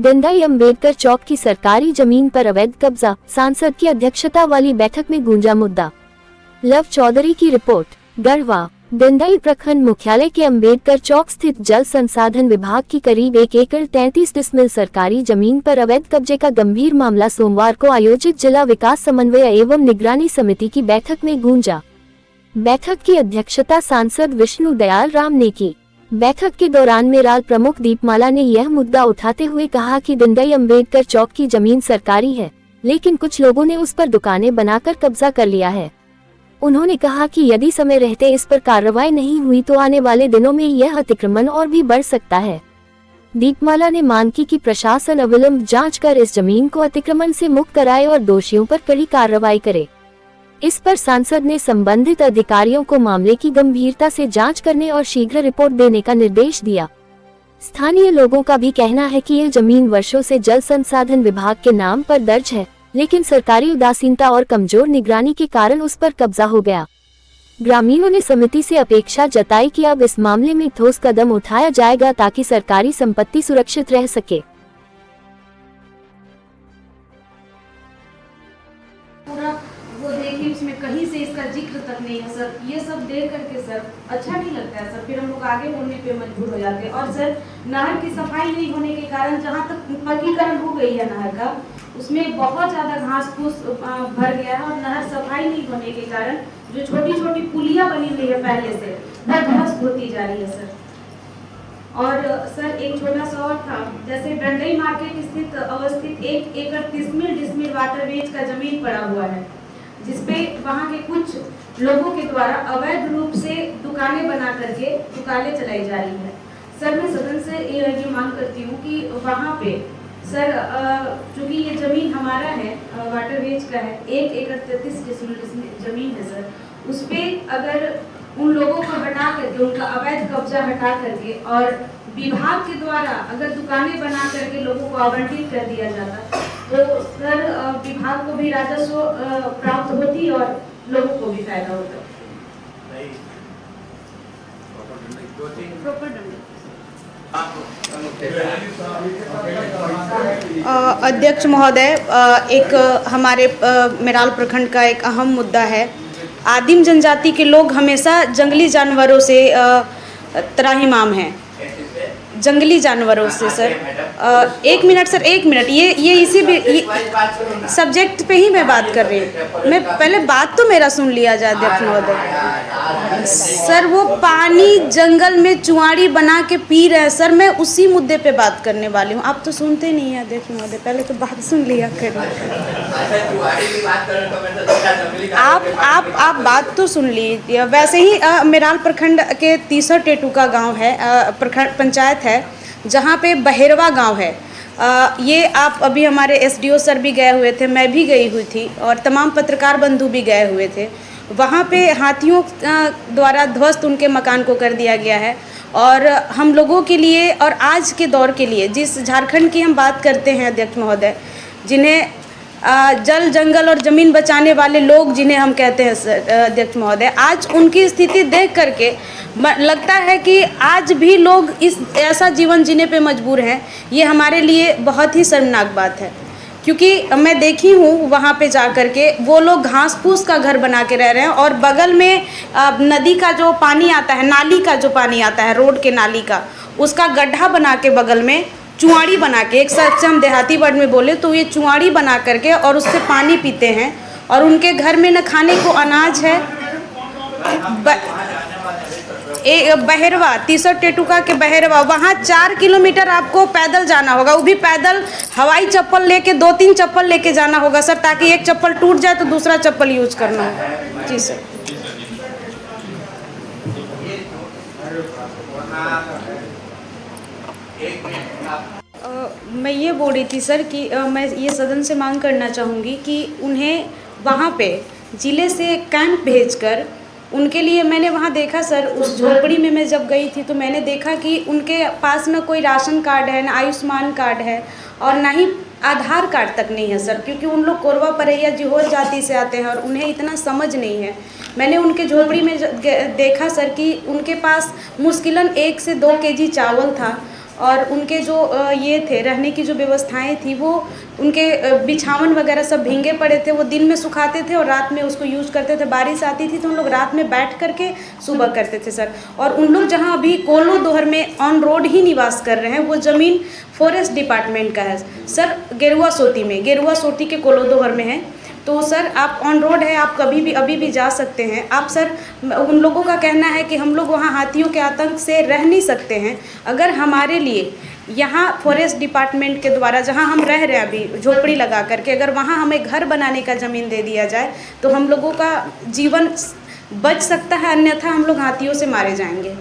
दंडाई अम्बेडकर चौक की सरकारी जमीन पर अवैध कब्जा, सांसद की अध्यक्षता वाली बैठक में गूंजा मुद्दा। लव चौधरी की रिपोर्ट। गढ़वा। दंडाई प्रखंड मुख्यालय के अम्बेडकर चौक स्थित जल संसाधन विभाग की करीब 1 एकड़ 33 डिसमिल सरकारी जमीन पर अवैध कब्जे का गंभीर मामला सोमवार को आयोजित जिला विकास समन्वय एवं निगरानी समिति की बैठक में गूंजा। बैठक की अध्यक्षता सांसद विष्णु दयाल राम ने की। बैठक के दौरान मेराल प्रमुख दीपमाला ने यह मुद्दा उठाते हुए कहा कि दंडाई अम्बेडकर चौक की जमीन सरकारी है, लेकिन कुछ लोगों ने उस पर दुकानें बनाकर कब्जा कर लिया है। उन्होंने कहा कि यदि समय रहते इस पर कार्रवाई नहीं हुई तो आने वाले दिनों में यह अतिक्रमण और भी बढ़ सकता है। दीपमाला ने मांग की कि प्रशासन अविलंब जांच कर इस जमीन को अतिक्रमण से मुक्त कराए और दोषियों पर कड़ी कार्रवाई करे। इस पर सांसद ने संबंधित अधिकारियों को मामले की गंभीरता से जांच करने और शीघ्र रिपोर्ट देने का निर्देश दिया। स्थानीय लोगों का भी कहना है कि यह जमीन वर्षों से जल संसाधन विभाग के नाम पर दर्ज है, लेकिन सरकारी उदासीनता और कमजोर निगरानी के कारण उस पर कब्जा हो गया। ग्रामीणों ने समिति से अपेक्षा जताई कि अब इस मामले में ठोस कदम उठाया जाएगा ताकि सरकारी संपत्ति सुरक्षित रह सके। देखिए उसमें कहीं से इसका जिक्र तक नहीं है सर। ये सब देख करके सर अच्छा नहीं लगता है सर, फिर हम लोग आगे बढ़ने पे मजबूर हो जाते हैं। और सर नहर की सफाई नहीं होने के कारण जहाँ तक पक्कीकरण हो गई है नहर का, उसमें बहुत ज़्यादा घास फूस भर गया है और नहर सफाई नहीं होने के कारण जो छोटी छोटी पुलियाँ बनी हुई है पहले से वह ध्वस्त होती जा रही है सर। और सर एक छोटा सा और था, जैसे दंडई मार्केट स्थित अवस्थित 1 एकड़ 30 डिसमिल वाटरवेज का जमीन पड़ा हुआ है, जिसपे वहाँ के कुछ लोगों के द्वारा अवैध रूप से दुकानें बना करके दुकानें चलाई जा रही है। सर मैं सदन से ये मांग करती हूँ कि वहाँ पे सर चूँकि ये जमीन हमारा है, वाटरवेज का है, 1 एकड़ 33 डिसमिल जमीन है सर, उस पर अगर उन लोगों को हटा करके उनका अवैध कब्जा हटा करके और विभाग के द्वारा अगर दुकानें बना करके लोगों को आवंटित कर दिया जाता तो सर विभाग को भी राजस्व प्राप्त होती और लोगों को भी फायदा होता। अध्यक्ष महोदय, एक हमारे मेराल प्रखंड का एक अहम मुद्दा है। आदिम जनजाति के लोग हमेशा जंगली जानवरों से त्राहिमाम हैं, जंगली जानवरों से सर। 1 मिनट सर, 1 मिनट, ये इसी सब्जेक्ट पे ही मैं बात कर रही हूँ। मैं पहले बात तो मेरा सुन लिया जाए अध्यक्ष महोदय। सर वो पानी जंगल में चुआड़ी बना के पी रहे हैं सर, मैं उसी मुद्दे पे बात करने वाली हूँ। आप तो सुनते नहीं हैं अध्यक्ष महोदय, पहले तो बात सुन लिया करें। आप बात तो सुन लीजिए। वैसे ही मेराल प्रखंड के 30 टेटुका गाँव है, प्रखंड पंचायत है, जहाँ पे बहेरवा गांव है। ये आप अभी हमारे एसडीओ सर भी गए हुए थे, मैं भी गई हुई थी और तमाम पत्रकार बंधु भी गए हुए थे। वहाँ पे हाथियों द्वारा ध्वस्त उनके मकान को कर दिया गया है। और हम लोगों के लिए और आज के दौर के लिए जिस झारखंड की हम बात करते हैं अध्यक्ष महोदय, जिन्हें जल जंगल और ज़मीन बचाने वाले लोग जिन्हें हम कहते हैं अध्यक्ष महोदय, आज उनकी स्थिति देख करके लगता है कि आज भी लोग इस ऐसा जीवन जीने पे मजबूर हैं। ये हमारे लिए बहुत ही शर्मनाक बात है, क्योंकि मैं देखी हूँ वहाँ पे जा कर के वो लोग घास फूस का घर बना के रह रहे हैं और बगल में नदी का जो पानी आता है, नाली का जो पानी आता है, रोड के नाली का, उसका गड्ढा बना के बगल में चुआड़ी बना के, एक साथ से हम देहाती वर्ड में बोले तो ये चुआड़ी बना करके और उससे पानी पीते हैं। और उनके घर में न खाने को अनाज है। बहेरवा, 30 टेटुका के बहेरवा, वहाँ 4 किलोमीटर आपको पैदल जाना होगा, वो भी पैदल हवाई चप्पल लेके 2-3 चप्पल लेके जाना होगा सर, ताकि एक चप्पल टूट जाए तो दूसरा चप्पल यूज करना हो। जी सर। मैं ये बोल रही थी सर कि मैं ये सदन से मांग करना चाहूँगी कि उन्हें वहाँ पे ज़िले से कैंप भेजकर उनके लिए, मैंने वहाँ देखा सर, उस झोपड़ी में मैं जब गई थी तो मैंने देखा कि उनके पास न कोई राशन कार्ड है, न आयुष्मान कार्ड है और ना ही आधार कार्ड तक नहीं है सर, क्योंकि उन लोग कोरवा परैया जिहोर जाति से आते हैं और उन्हें इतना समझ नहीं है। मैंने उनके झोपड़ी में देखा सर कि उनके पास मुश्किलन 1 से 2 केजी चावल था और उनके जो ये थे रहने की जो व्यवस्थाएं थी वो उनके बिछावन वगैरह सब भींगे पड़े थे। वो दिन में सुखाते थे और रात में उसको यूज़ करते थे। बारिश आती थी तो उन लोग रात में बैठ करके सुबह करते थे सर। और उन लोग जहाँ अभी कोलो दोहर में ऑन रोड ही निवास कर रहे हैं, वो ज़मीन फॉरेस्ट डिपार्टमेंट का है सर, गेरुआ सोती के कोलो दोहर में है। तो सर आप ऑन रोड है, आप कभी भी अभी भी जा सकते हैं आप सर। उन लोगों का कहना है कि हम लोग वहाँ हाथियों के आतंक से रह नहीं सकते हैं। अगर हमारे लिए यहाँ फॉरेस्ट डिपार्टमेंट के द्वारा जहाँ हम रह रहे हैं अभी झोपड़ी लगा करके, अगर वहाँ हमें घर बनाने का ज़मीन दे दिया जाए तो हम लोगों का जीवन बच सकता है, अन्यथा हम लोग हाथियों से मारे जाएंगे।